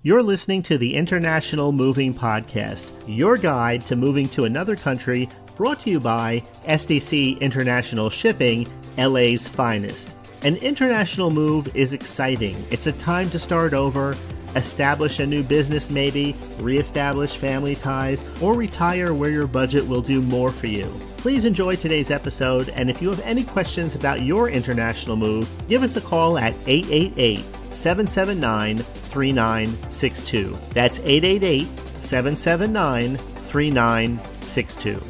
You're listening to the International Moving Podcast, your guide to moving to another country, brought to you by SDC International Shipping, LA's finest. An international move is exciting. It's a time to start over, establish a new business maybe, reestablish family ties, or retire where your budget will do more for you. Please enjoy today's episode, and if you have any questions about your international move, give us a call at 888-779-3962. That's 888-779-3962.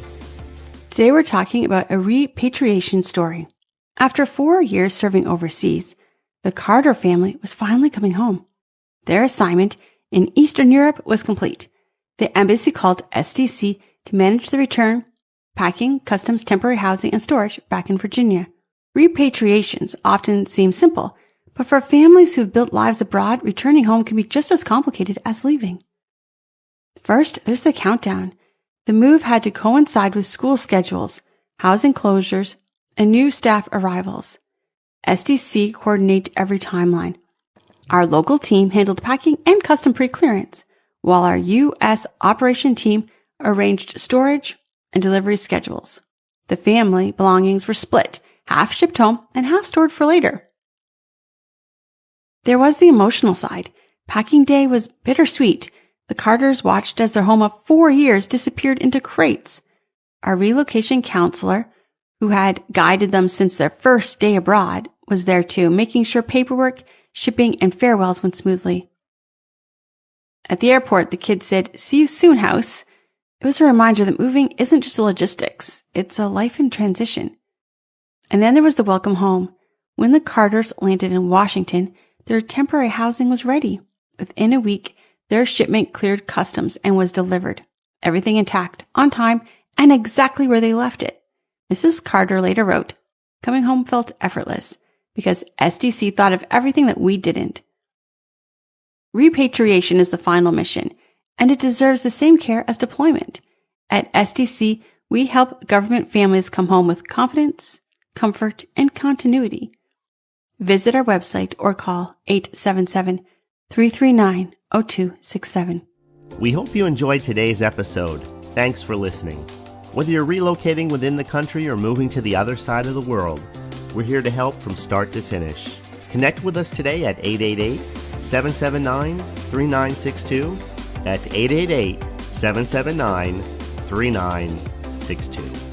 Today we're talking about a repatriation story. After 4 years serving overseas, the Carter family was finally coming home. Their assignment in Eastern Europe was complete. The embassy called SDC to manage the return, packing, customs, temporary housing, and storage back in Virginia. Repatriations often seem simple, but for families who have built lives abroad, returning home can be just as complicated as leaving. First, there's the countdown. The move had to coincide with school schedules, housing closures, and new staff arrivals. SDC coordinated every timeline. Our local team handled packing and custom pre-clearance, while our U.S. operation team arranged storage and delivery schedules. The family belongings were split, half shipped home and half stored for later. There was the emotional side. Packing day was bittersweet. The Carters watched as their home of 4 years disappeared into crates. Our relocation counselor, who had guided them since their first day abroad, was there too, making sure paperwork, shipping, and farewells went smoothly. At the airport, the kids said, "See you soon, house." It was a reminder that moving isn't just logistics, it's a life in transition. And then there was the welcome home. When the Carters landed in Washington, their temporary housing was ready. Within a week, their shipment cleared customs and was delivered. Everything intact, on time, and exactly where they left it. Mrs. Carter later wrote, "Coming home felt effortless because SDC thought of everything that we didn't." Repatriation is the final mission, and it deserves the same care as deployment. At SDC, we help government families come home with confidence, comfort, and continuity. Visit our website or call 877-339-0267. We hope you enjoyed today's episode. Thanks for listening. Whether you're relocating within the country or moving to the other side of the world, we're here to help from start to finish. Connect with us today at 888-779-3962. That's 888-779-3962.